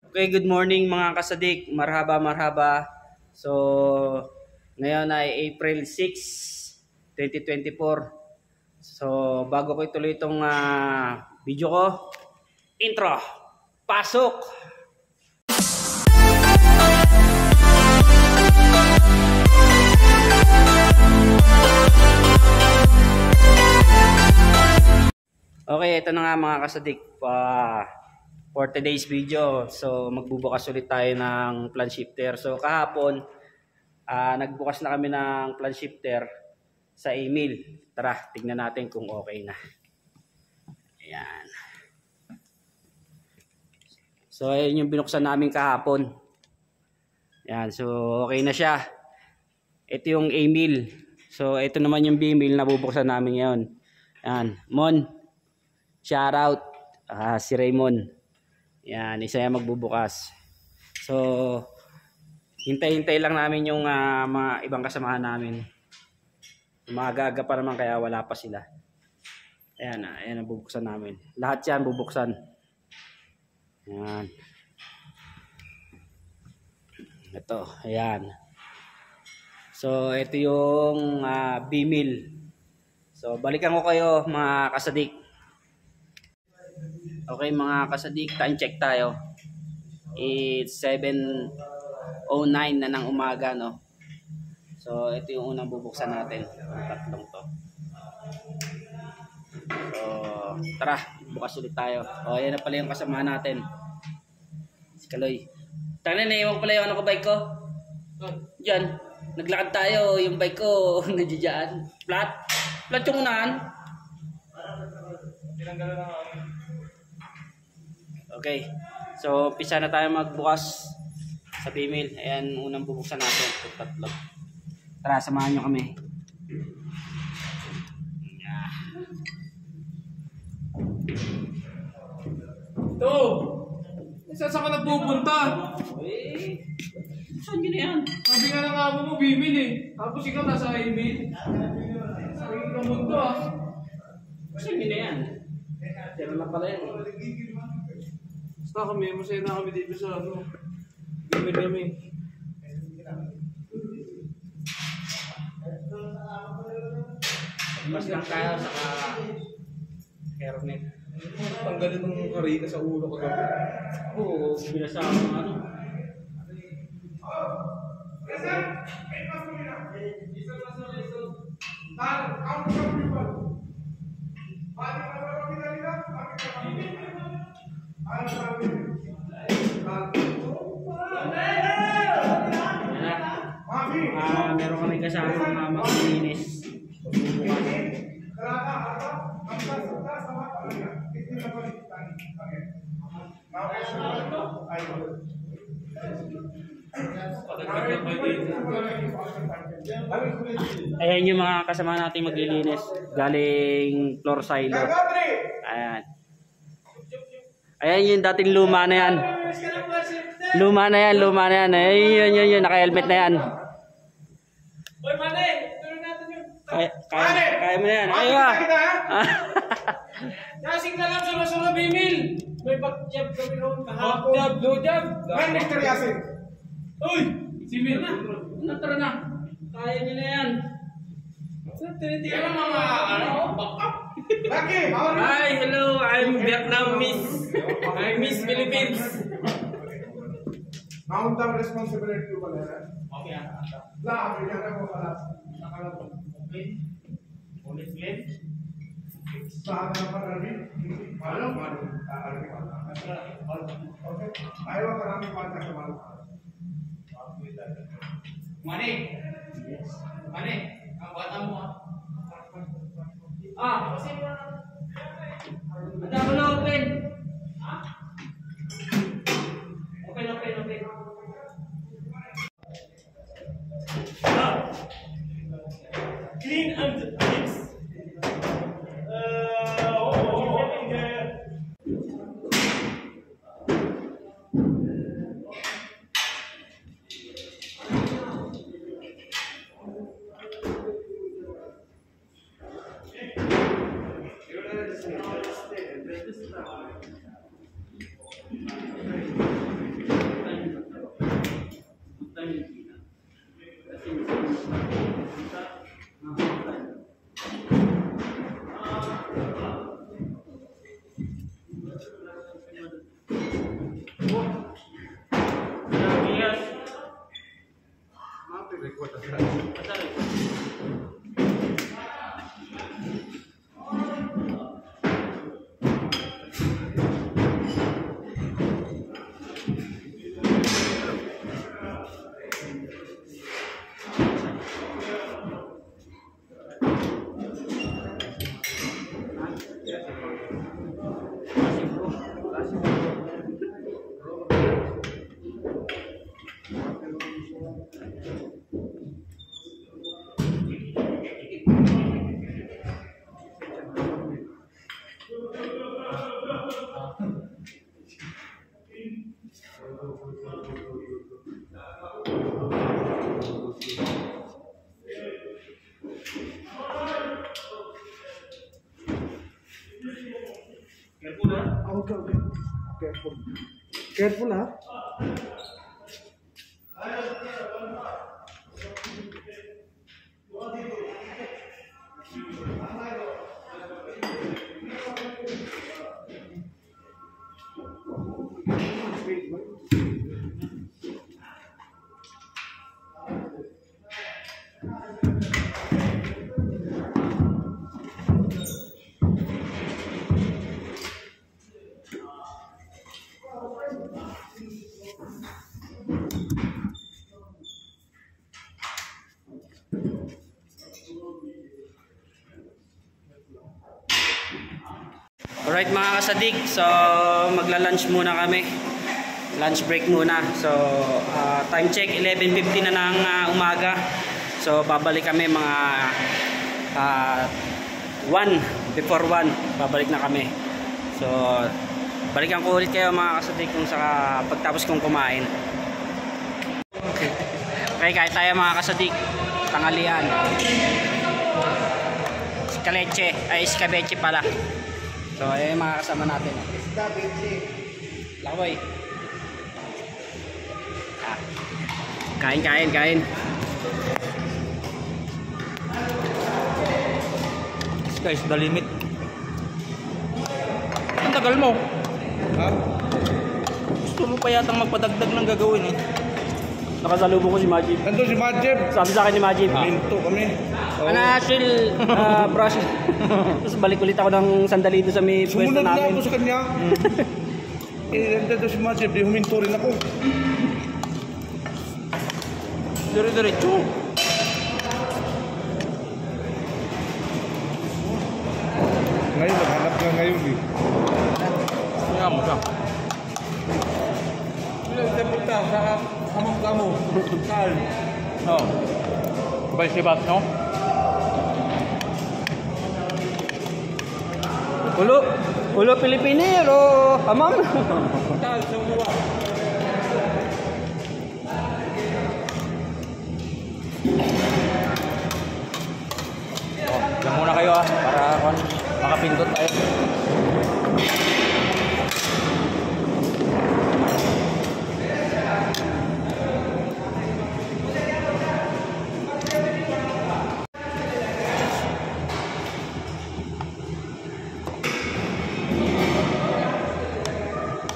Okay, good morning mga kasadik. Marhaba, marhaba. So, ngayon ay April 6, 2024. So, bago ko ituloy itong video ko, intro. Pasok! Okay, ito na nga mga kasadik. For today's video, so magbubukas ulit tayo ng plan shifter. So kahapon, nagbukas na kami ng plan shifter sa email. Tara, tignan natin kung okay na. Ayan. So ayan yung binuksan namin kahapon. Ayan, so okay na siya. Ito yung email. So ito naman yung B-mail na bubuksan namin ngayon. Ayan, Mon, shout out, si Raymond. Yan, isa yung magbubukas. So, hintay-hintay lang namin yung mga ibang kasamahan namin. Maaga-aga pa naman kaya wala pa sila. Ayan, ayan ang bubuksan namin. Lahat yan bubuksan. Ayan. Ito, ayan. So, ito yung B-mail. So, balikan ko kayo mga kasadik. Okay mga kasadik, time check tayo. It's 7:09 na ng umaga, no? So ito yung unang bubuksan natin, ang tatlong to. So tara, bukas ulit tayo. O yan na pala yung kasama natin, si Kaloy. Tangina, naiwan pala yung ano ko, bike ko dyan. Naglakad tayo, yung bike ko nandiyan. Flat yung unahan. Okay, so umpisa na tayo magbukas sa B-mail. Ayan, unang bubuksan natin. Tatlo. Tara, samahan nyo kami. Ito! Saan ka nagpupunta? Uy, saan yun na yan? Sabi nga ng amo mo, B-mail eh. Tapos ikaw nasa email. Sarili ka mundo ah. Saan yun na yan? Pero na pala yan. Basta kami, masaya na kami dito sa ano. B-mail kami. Mas lang tayo sa hairnet. Tanggalin ng karina sa ulo ko gabi. Oo, binasa ako ng ano. Meron kami kasama mga maglilinis. Ayan yung mga kasama natin maglilinis. Galing floor silo. Ayan. Ayan yung dating luma na yan. Luma na yan. Ayun, yun. Naka-helmet na yan. Oy, Mane! Tulong natin yun. Kaya mo na yan. Ayun ba? Nasing na lang solo-solo B-mail. May pag-jab kami noon kahapon. Jab, blue jab. Man, Mr. Yasin. Uy! Si Mir na. Tara na. Kaya nyo na yan. Tinitira mga ano, back-up. Lucky, how are you? Hi, hello. I'm Vietnamese. I miss Philippines. Mount down responsibility ko pala. Okay. La, bigyan ako pala. Okay. Ulit ulit. Saan na pa rin? Ano? Okay. Ayaw ka namin pagka sa malo. Mane. Mane. Ang bata mo Ada mo na open. Open. Clean and mix. Okay, okay. Careful. Careful, ha? Alright mga kasadik, so magla-lunch muna kami. Lunch break muna. So time check 11:50 na ng umaga. So babalik kami mga 1 before 1. Babalik na kami. So balikan ko ulit kayo mga kasadik kung sa pagtapos kong kumain. Okay, kahit tayo mga kasadik, tanghalian. Iskaleche, ay iskabeche pala. So, ayun mga kasama natin. Lakoy. Kain. Sky's the limit. Ang tagal mo. Ha? Gusto mo pa yatang magpadagdag ng gagawin eh. Nakasalubong ko si Majid. Nandun si Majib. Sabi sa akin ni Majid. Minto kami. Chill, brush. Tapos balik ulit ako ng sandali doon sa may pwesto Sumunod na namin. ako sa kanya. Nandun si Majib. Di huminto rin ako. Dire-diretso. Ngayon, naghanap ka ngayon eh. Kaya mo siya. Ilang punta sa hamang kamo. Saan? Oh. Sabay si Bat, no? Ulo Pilipinero, hamam. Saan? Sa uwa. Oh, diyan muna kayo para makapindot tayo.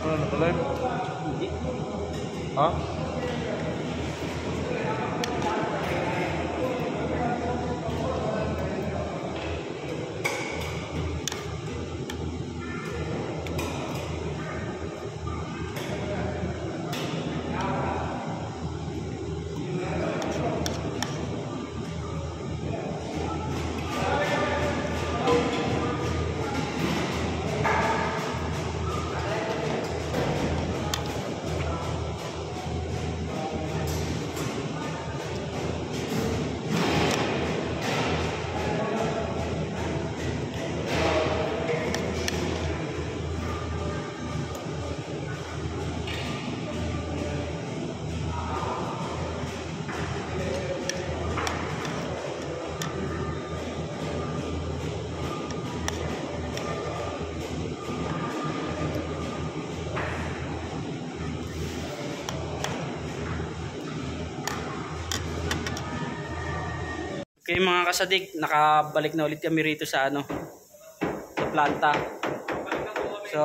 Ano na pala? Ha? Okay mga kasadik, nakabalik na ulit kami rito sa sa planta. So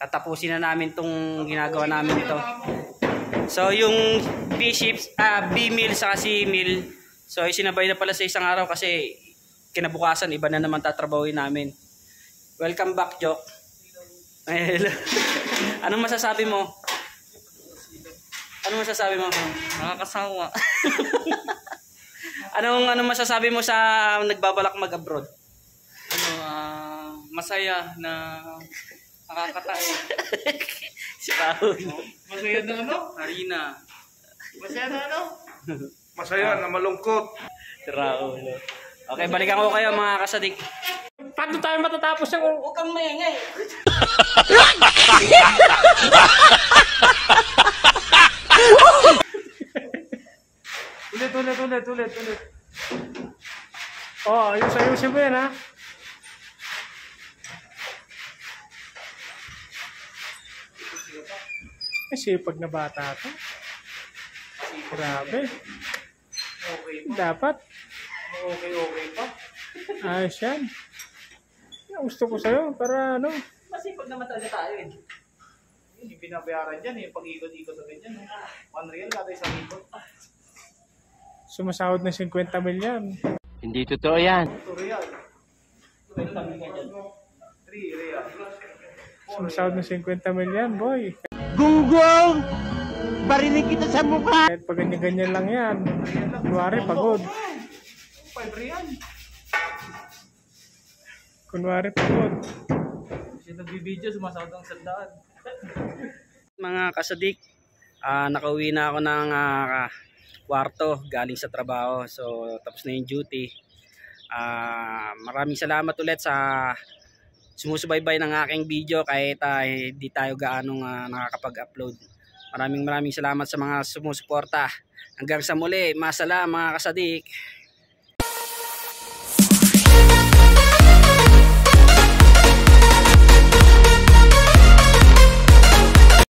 tatapusin na namin tong ginagawa namin ito. So yung B-meal sa C-meal, so isinabay na pala sa isang araw kasi kinabukasan iba na naman tatrabahuin namin. Welcome back, Jok. Hello. Anong masasabi mo? Anong masasabi mo? Nakakasawa. Anong masasabi mo sa nagbabalak mag-abroad? Masaya na nakakatae. Si Paul. Masaya na ano? Harina. Masaya na ano? Masaya na malungkot. Si Raul. Okay, balikan ko kayo mga kasadik. Paano tayo matatapos yung... Huwag kang maingay. Ulit. Oh, ayusin mo yan, ha? Sipag na bata to. Grabe. Dapat. Okay pa. Ayos yan. Gusto ko sa'yo para ano. Masipag naman talaga tayo eh. Yung binabayaran dyan eh, pag-ikot-ikot na ganyan. $1 kada isang ikot. Sumasahod ng 50 milyan. Hindi totoo yan. $2. 3 real. Sumasahod ng 50 milyan, boy. Gunggong! Barinig kita sa mukha! Kahit pag ganyan-ganyan lang yan. Kunwari, pagod. 5 real. Kunwari, pagod. Kasi nagbibideo, sumasahod ng $100. Mga kasadik, nakauwi na ako ng kwarto galing sa trabaho. So tapos na yung duty. Maraming salamat ulit sa sumusubaybay ng aking video kahit hindi tayo gaanong nakakapag-upload. Maraming salamat sa mga sumusuporta. Hanggang sa muli, masala mga kasadik.